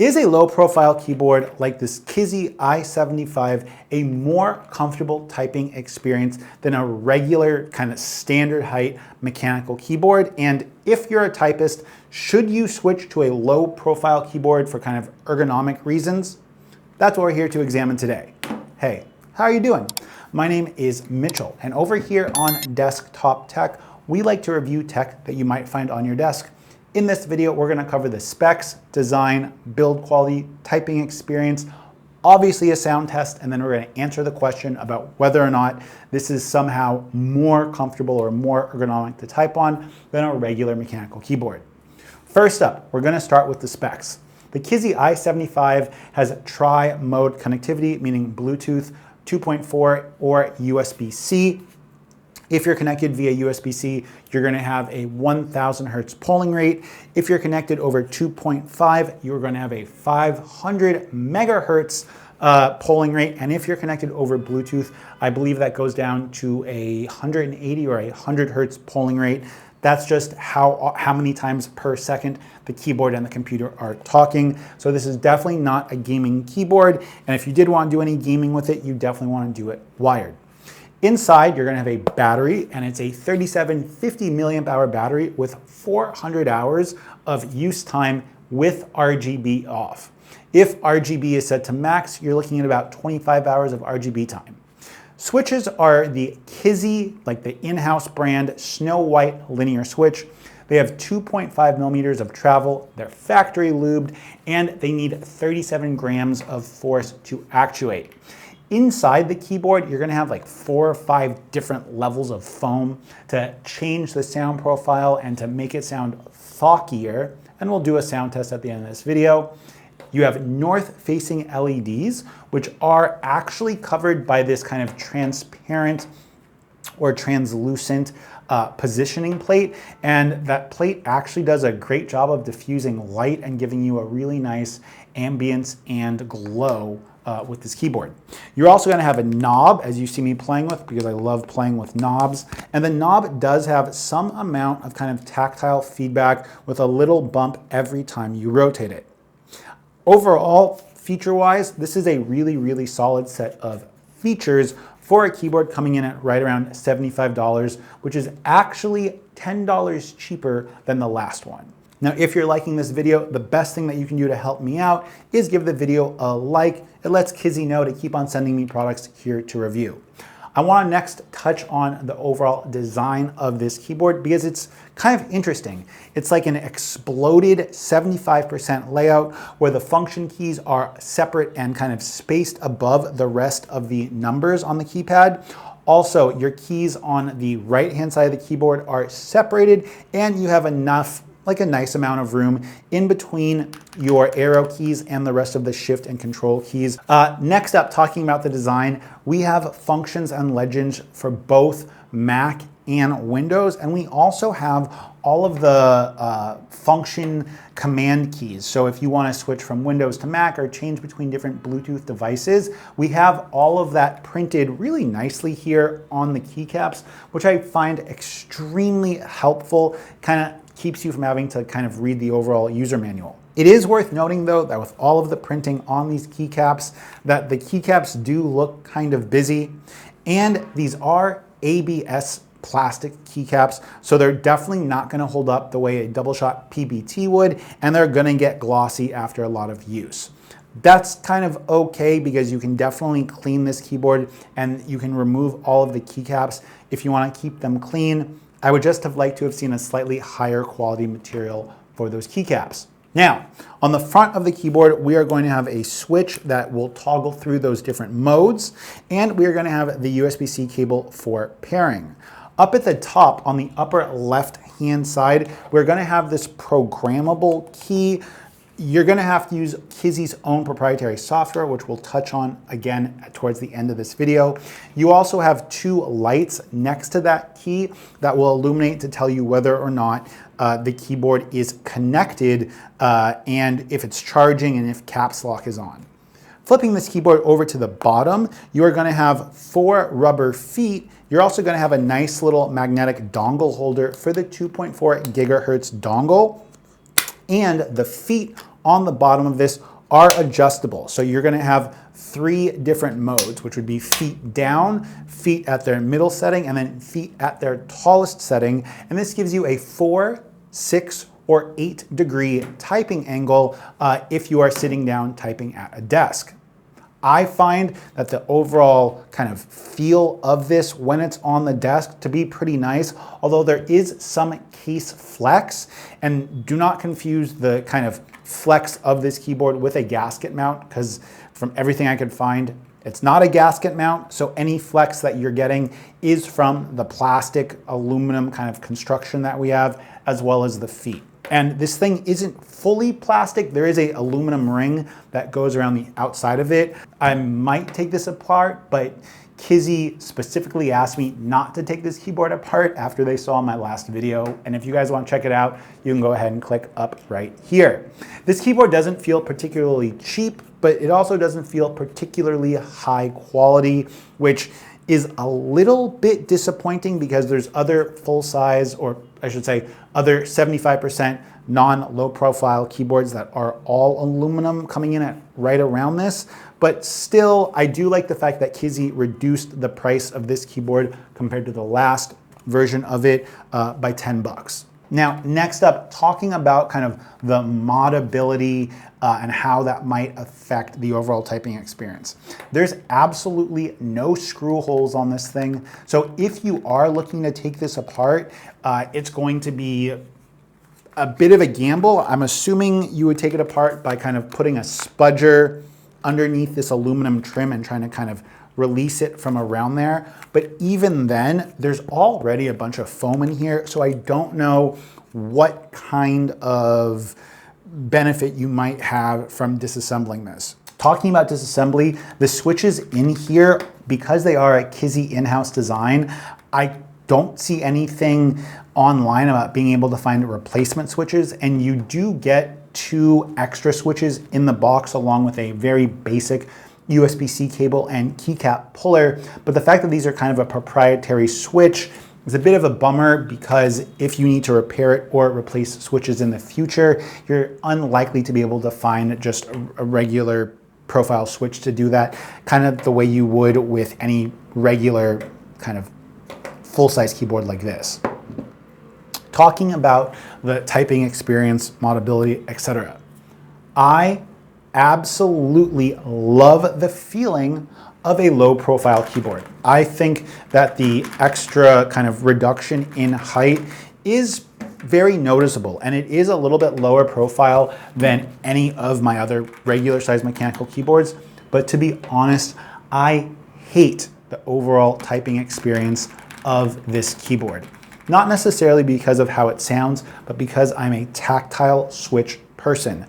Is a low-profile keyboard like this Kzzi I75 a more comfortable typing experience than a regular kind of standard height mechanical keyboard? And if you're a typist, should you switch to a low-profile keyboard for kind of ergonomic reasons? That's what we're here to examine today. Hey, how are you doing? My name is Mitchell, and over here on Desktop Tech, we like to review tech that you might find on your desk. In this video, we're going to cover the specs, design, build quality, typing experience, obviously a sound test, and then we're going to answer the question about whether or not this is somehow more comfortable or more ergonomic to type on than a regular mechanical keyboard. First up, we're going to start with the specs. The Kzzi I75 has tri-mode connectivity, meaning Bluetooth 2.4 or USB-C. If you're connected via USB-C, you're going to have a 1000 hertz polling rate. If you're connected over 2.5, you're going to have a 500 megahertz polling rate. And if you're connected over Bluetooth, I believe that goes down to a 180 or a 100 hertz polling rate. That's just how many times per second the keyboard and the computer are talking. So this is definitely not a gaming keyboard. And if you did want to do any gaming with it, you definitely want to do it wired. Inside, you're going to have a battery, and it's a 3750 milliamp hour battery with 400 hours of use time with RGB off. If RGB is set to max, you're looking at about 25 hours of RGB time. Switches are the Kzzi, like the in-house brand, Snow White linear switch. They have 2.5 millimeters of travel, they're factory lubed, and they need 37 grams of force to actuate. Inside the keyboard, you're going to have like 4 or 5 different levels of foam to change the sound profile and to make it sound thockier. And we'll do a sound test at the end of this video. You have north-facing LEDs, which are actually covered by this kind of transparent or translucent positioning plate. And that plate actually does a great job of diffusing light and giving you a really nice ambience and glow with this keyboard. You're also going to have a knob, as you see me playing with, because I love playing with knobs. And the knob does have some amount of kind of tactile feedback with a little bump every time you rotate it. Overall, feature-wise, this is a really, really solid set of features for a keyboard coming in at right around $75, which is actually $10 cheaper than the last one. Now, if you're liking this video, the best thing that you can do to help me out is give the video a like. It lets Kzzi know to keep on sending me products here to review. I want to next touch on the overall design of this keyboard because it's kind of interesting. It's like an exploded 75% layout where the function keys are separate and kind of spaced above the rest of the numbers on the keypad. Also, your keys on the right-hand side of the keyboard are separated and you have enough, like a nice amount of room in between your arrow keys and the rest of the shift and control keys. Next up, talking about the design, we have functions and legends for both Mac and Windows, and we also have all of the function command keys. So if you want to switch from Windows to Mac or change between different Bluetooth devices, we have all of that printed really nicely here on the keycaps, which I find extremely helpful. Kind of keeps you from having to kind of read the overall user manual. It is worth noting though that with all of the printing on these keycaps, that the keycaps do look kind of busy, and these are ABS plastic keycaps, so they're definitely not going to hold up the way a double shot PBT would, and they're going to get glossy after a lot of use. That's kind of okay because you can definitely clean this keyboard and you can remove all of the keycaps if you want to keep them clean. I would just have liked to have seen a slightly higher quality material for those keycaps. Now, on the front of the keyboard, we are going to have a switch that will toggle through those different modes, and we are going to have the USB-C cable for pairing. Up at the top, on the upper left-hand side, we're going to have this programmable key. You're going to have to use Kzzi's own proprietary software, which we'll touch on again towards the end of this video. You also have 2 lights next to that key that will illuminate to tell you whether or not the keyboard is connected and if it's charging and if caps lock is on. Flipping this keyboard over to the bottom, you are going to have 4 rubber feet. You're also going to have a nice little magnetic dongle holder for the 2.4 gigahertz dongle. And the feet on the bottom of this are adjustable. So you're gonna have 3 different modes, which would be feet down, feet at their middle setting, and then feet at their tallest setting. And this gives you a 4, 6, or 8-degree typing angle if you are sitting down typing at a desk. I find that the overall kind of feel of this when it's on the desk to be pretty nice, although there is some case flex, and do not confuse the kind of flex of this keyboard with a gasket mount, because from everything I could find, it's not a gasket mount, so any flex that you're getting is from the plastic aluminum kind of construction that we have, as well as the feet. And this thing isn't fully plastic. There is a aluminum ring that goes around the outside of it. I might take this apart, but Kzzi specifically asked me not to take this keyboard apart after they saw my last video. And if you guys want to check it out, you can go ahead and click up right here. This keyboard doesn't feel particularly cheap, but it also doesn't feel particularly high quality, which is a little bit disappointing because there's other full size, or I should say other 75% non-low profile keyboards that are all aluminum coming in at right around this. But still, I do like the fact that Kzzi reduced the price of this keyboard compared to the last version of it by 10 bucks. Now, next up, talking about kind of the modability and how that might affect the overall typing experience. There's absolutely no screw holes on this thing. So if you are looking to take this apart, it's going to be a bit of a gamble. I'm assuming you would take it apart by kind of putting a spudger underneath this aluminum trim and trying to kind of release it from around there. But even then, there's already a bunch of foam in here, so I don't know what kind of benefit you might have from disassembling this. Talking about disassembly, the switches in here, because they are a Kzzi in-house design, I don't see anything online about being able to find replacement switches, and you do get 2 extra switches in the box along with a very basic USB-C cable and keycap puller. But the fact that these are kind of a proprietary switch is a bit of a bummer, because if you need to repair it or replace switches in the future, you're unlikely to be able to find just a regular profile switch to do that, kind of the way you would with any regular kind of full-size keyboard like this. Talking about the typing experience, modability, etc. I absolutely love the feeling of a low profile keyboard. I think that the extra kind of reduction in height is very noticeable, and it is a little bit lower profile than any of my other regular size mechanical keyboards. But to be honest, I hate the overall typing experience of this keyboard. Not necessarily because of how it sounds, but because I'm a tactile switch person.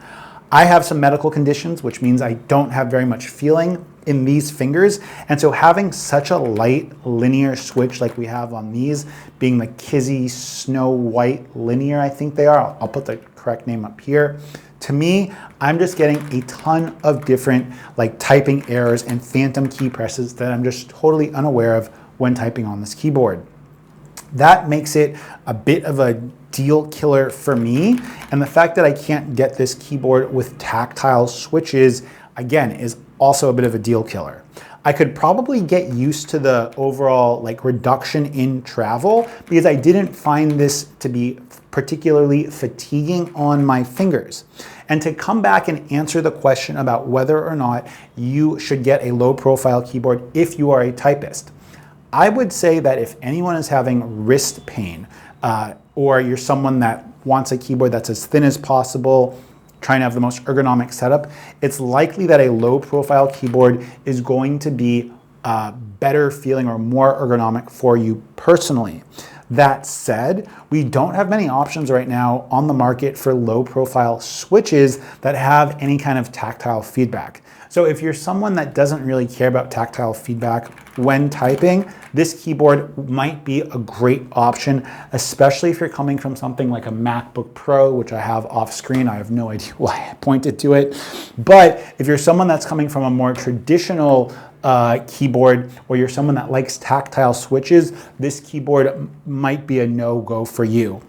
I have some medical conditions, which means I don't have very much feeling in these fingers. And so having such a light linear switch like we have on these, being the Kzzi Snow White Linear, I think they are. I'll put the correct name up here. To me, I'm just getting a ton of different like typing errors and phantom key presses that I'm just totally unaware of when typing on this keyboard. That makes it a bit of a deal killer for me. And the fact that I can't get this keyboard with tactile switches, again, is also a bit of a deal killer. I could probably get used to the overall like reduction in travel, because I didn't find this to be particularly fatiguing on my fingers. And to come back and answer the question about whether or not you should get a low profile keyboard if you are a typist, I would say that if anyone is having wrist pain, or you're someone that wants a keyboard that's as thin as possible, trying to have the most ergonomic setup, it's likely that a low profile keyboard is going to be better feeling or more ergonomic for you personally. That said, we don't have many options right now on the market for low profile switches that have any kind of tactile feedback. So if you're someone that doesn't really care about tactile feedback when typing, this keyboard might be a great option, especially if you're coming from something like a MacBook Pro, which I have off screen. I have no idea why I pointed to it. But if you're someone that's coming from a more traditional keyboard, or you're someone that likes tactile switches, this keyboard might be a no-go for you.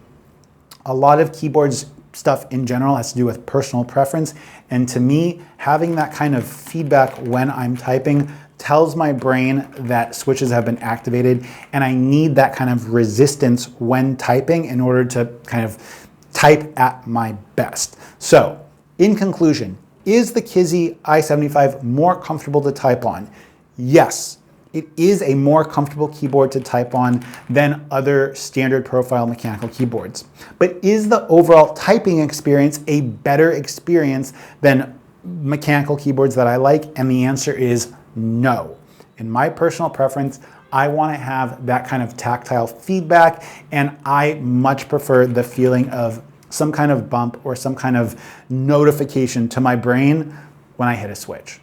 A lot of keyboards stuff in general has to do with personal preference. And to me, having that kind of feedback when I'm typing tells my brain that switches have been activated, and I need that kind of resistance when typing in order to kind of type at my best. So, in conclusion, is the Kzzi I75 more comfortable to type on? Yes. It is a more comfortable keyboard to type on than other standard profile mechanical keyboards. But is the overall typing experience a better experience than mechanical keyboards that I like? And the answer is no. In my personal preference, I want to have that kind of tactile feedback, and I much prefer the feeling of some kind of bump or some kind of notification to my brain when I hit a switch.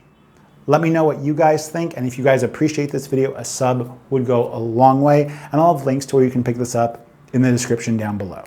Let me know what you guys think, and if you guys appreciate this video, a sub would go a long way, and I'll have links to where you can pick this up in the description down below.